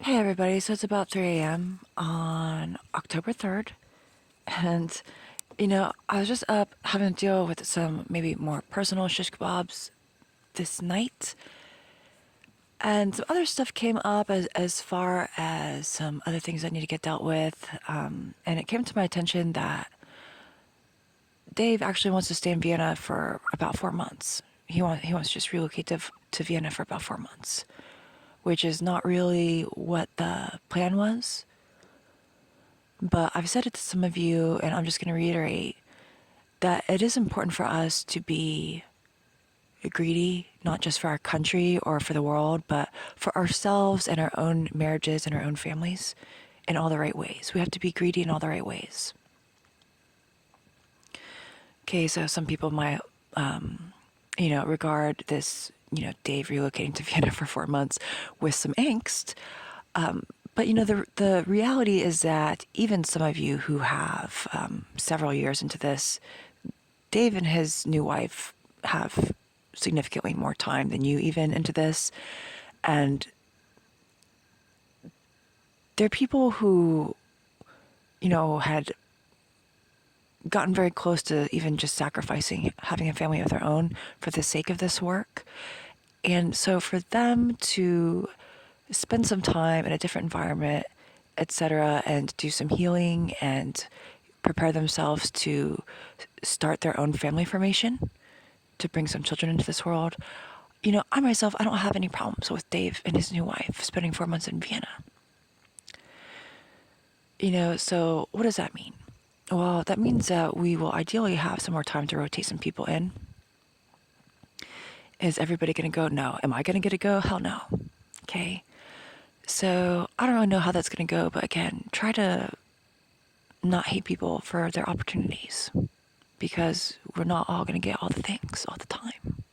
Hey everybody, so it's about 3 a.m. on October 3rd, and I was just up having to deal with some maybe more personal shish kebabs this night, and some other stuff came up as far as some other things I need to get dealt with, and it came to my attention that Dave actually wants to stay in Vienna for about 4 months. He wants to just relocate to Vienna for about 4 months, which is not really what the plan was. But I've said it to some of you, and I'm just going to reiterate that it is important for us to be greedy, not just for our country or for the world, but for ourselves and our own marriages and our own families in all the right ways. We have to be greedy in all the right ways. Okay, so some people might, regard this, Dave relocating to Vienna for 4 months with some angst. But the reality is that even some of you who have several years into this, Dave and his new wife have significantly more time than you even into this. And they're people who, had gotten very close to even just sacrificing having a family of their own for the sake of this work. And so for them to spend some time in a different environment, etc., and do some healing and prepare themselves to start their own family formation, to bring some children into this world. I myself, I don't have any problems with Dave and his new wife spending 4 months in Vienna. So what does that mean? Well, that means that we will ideally have some more time to rotate some people in. Is everybody going to go? No. Am I going to get to go? Hell no. Okay. So I don't really know how that's going to go, but again, try to not hate people for their opportunities, because we're not all going to get all the things all the time.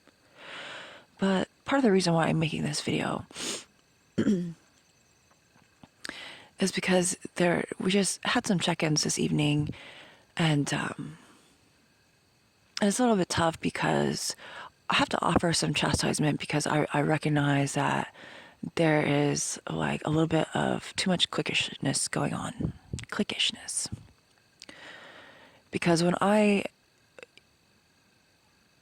But part of the reason why I'm making this video is because we just had some check-ins this evening, and it's a little bit tough because I have to offer some chastisement, because I recognize that there is like a little bit of too much cliquishness going on. Cliquishness. Because when I,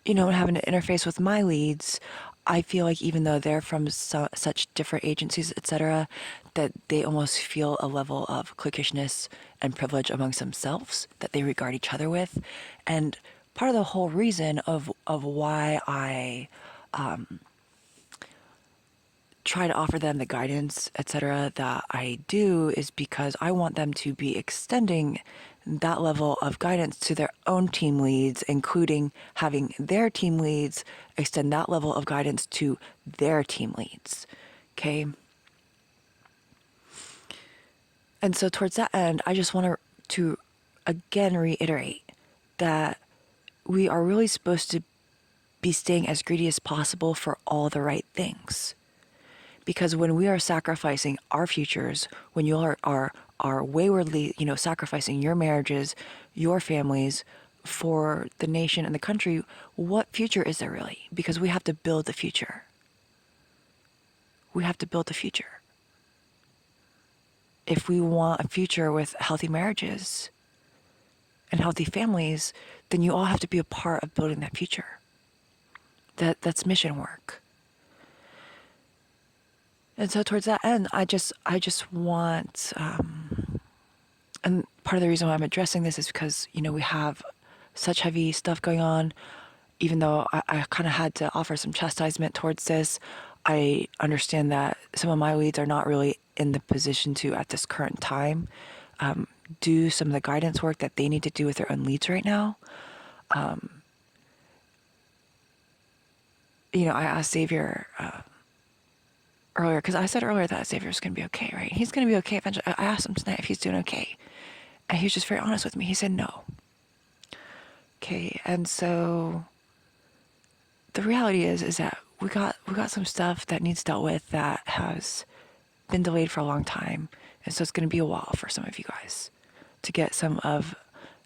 having to interface with my leads, I feel like even though they're from such different agencies, etc., that they almost feel a level of cliquishness and privilege amongst themselves that they regard each other with. And part of the whole reason of why I try to offer them the guidance, etc., that I do is because I want them to be extending that level of guidance to their own team leads, including having their team leads extend that level of guidance to their team leads. Okay? And so towards that end, I just want to again reiterate that we are really supposed to be staying as greedy as possible for all the right things. Because when we are sacrificing our futures, when you are waywardly, sacrificing your marriages, your families for the nation and the country, what future is there really? Because we have to build the future. We have to build the future. If we want a future with healthy marriages and healthy families, then you all have to be a part of building that future. That's mission work. And so towards that end, I just want, and part of the reason why I'm addressing this is because, we have such heavy stuff going on. Even though I kind of had to offer some chastisement towards this, I understand that some of my leads are not really in the position to, at this current time, do some of the guidance work that they need to do with their own leads right now. I asked Xavier earlier, because I said earlier that Xavier's going to be okay, right? He's going to be okay eventually. I asked him tonight if he's doing okay, and he was just very honest with me. He said no. Okay, and so the reality is that we got some stuff that needs dealt with that has been delayed for a long time, and so it's going to be a while for some of you guys to get some of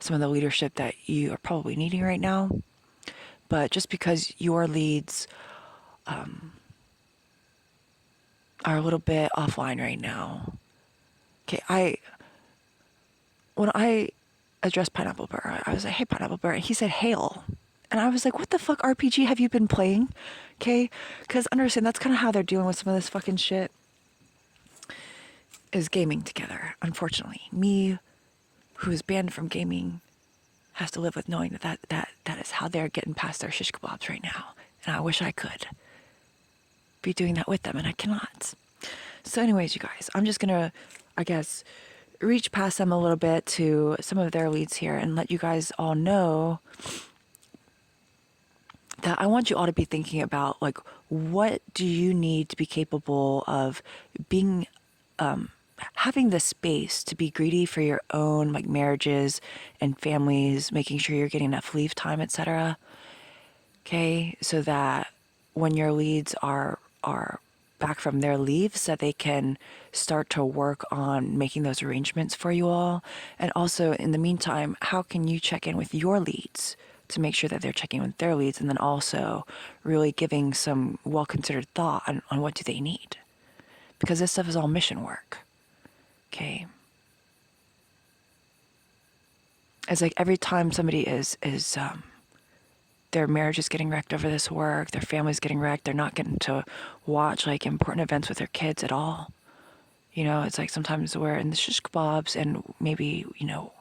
the leadership that you are probably needing right now. But just because your leads are a little bit offline right now. Okay, when I addressed Pineapple Burr, I was like, hey, Pineapple Burr. And he said, hail. And I was like, what the fuck RPG have you been playing? Okay, because understand that's kind of how they're dealing with some of this fucking shit, is gaming together. Unfortunately, me, who is banned from gaming, has to live with knowing that is how they're getting past their shish kebabs right now. And I wish I could be doing that with them, and I cannot. So anyways, you guys, I'm just gonna, I guess, reach past them a little bit to some of their leads here and let you guys all know that I want you all to be thinking about, like, what do you need to be capable of being, having the space to be greedy for your own, like, marriages and families, making sure you're getting enough leave time, etc. Okay, so that when your leads are back from their leaves, that they can start to work on making those arrangements for you all. And also, in the meantime, how can you check in with your leads to make sure that they're checking with their leads, and then also really giving some well-considered thought on what do they need, because this stuff is all mission work. Okay, it's like every time somebody is their marriage is getting wrecked over this work, their family's getting wrecked, they're not getting to watch like important events with their kids at all. You know, it's like sometimes we're in the shish kebabs and maybe, you know,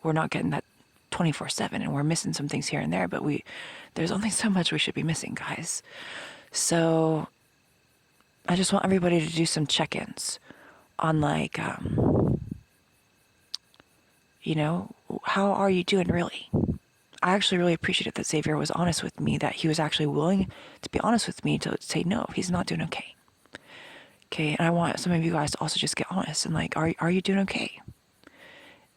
we're not getting that 24/7 and we're missing some things here and there, but there's only so much we should be missing, guys. So I just want everybody to do some check-ins on, like, you know, how are you doing really? I actually really appreciated that Xavier was honest with me, that he was actually willing to be honest with me, to say, no, he's not doing okay. Okay, and I want some of you guys to also just get honest and, like, are you doing okay?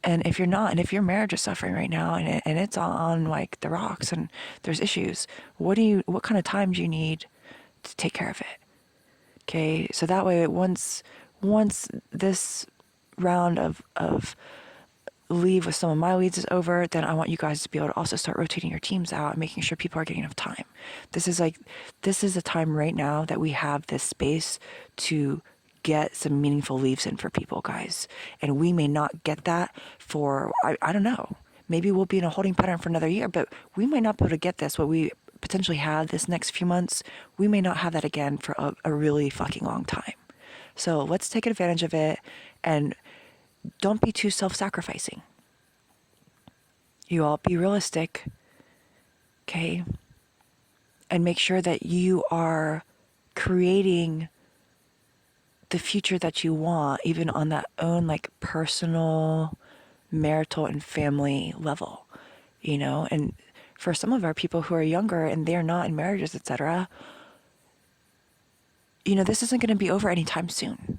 And if you're not, and if your marriage is suffering right now and it's on like the rocks and there's issues, what kind of time do you need to take care of it? Okay, so that way once this round of leave with some of my leads is over, then I want you guys to be able to also start rotating your teams out and making sure people are getting enough time. This is a time right now that we have this space to get some meaningful leaves in for people, guys. And we may not get that for, I don't know, maybe we'll be in a holding pattern for another year, but we might not be able to get this, what we potentially have this next few months. We may not have that again for a really fucking long time. So let's take advantage of it, and don't be too self-sacrificing. You all be realistic, okay? And make sure that you are creating the future that you want, even on that own, like, personal, marital, and family level, you know? And for some of our people who are younger and they're not in marriages, etc., you know, this isn't going to be over anytime soon.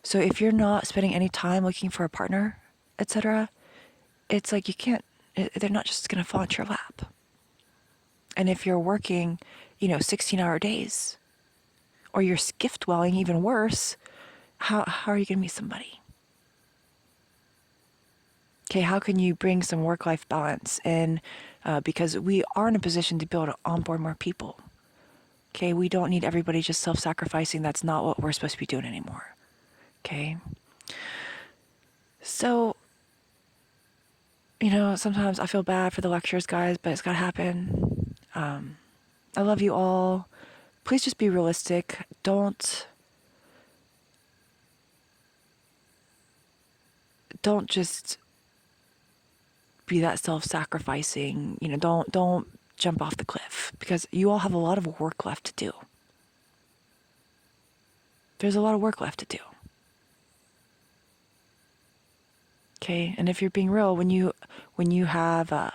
So if you're not spending any time looking for a partner, etc., it's like they're not just going to fall into your lap. And if you're working, you know, 16-hour days, or you're skiff dwelling, even worse, how are you going to meet somebody? Okay, how can you bring some work-life balance in? Because we are in a position to be able to onboard more people. Okay, we don't need everybody just self-sacrificing. That's not what we're supposed to be doing anymore. Okay, so, you know, sometimes I feel bad for the lectures, guys, but it's gotta happen. I love you all. Please just be realistic. Don't just be that self-sacrificing. You know, don't jump off the cliff, because you all have a lot of work left to do. There's a lot of work left to do. Okay, and if you're being real, when you have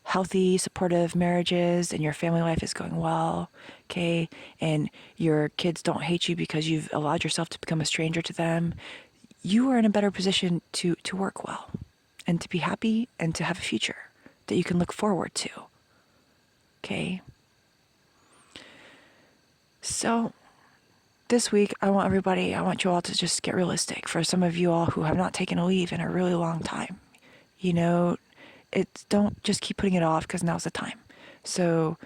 healthy, supportive marriages and your family life is going well, okay, and your kids don't hate you because you've allowed yourself to become a stranger to them, you are in a better position to work well and to be happy and to have a future that you can look forward to. Okay? So this week, I want you all to just get realistic. For some of you all who have not taken a leave in a really long time, you know, don't just keep putting it off because now's the time. So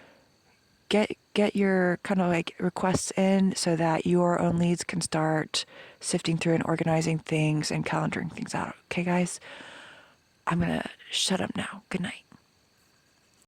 get your kind of like requests in so that your own leads can start sifting through and organizing things and calendaring things out. Okay, guys? I'm gonna shut up now. Good night.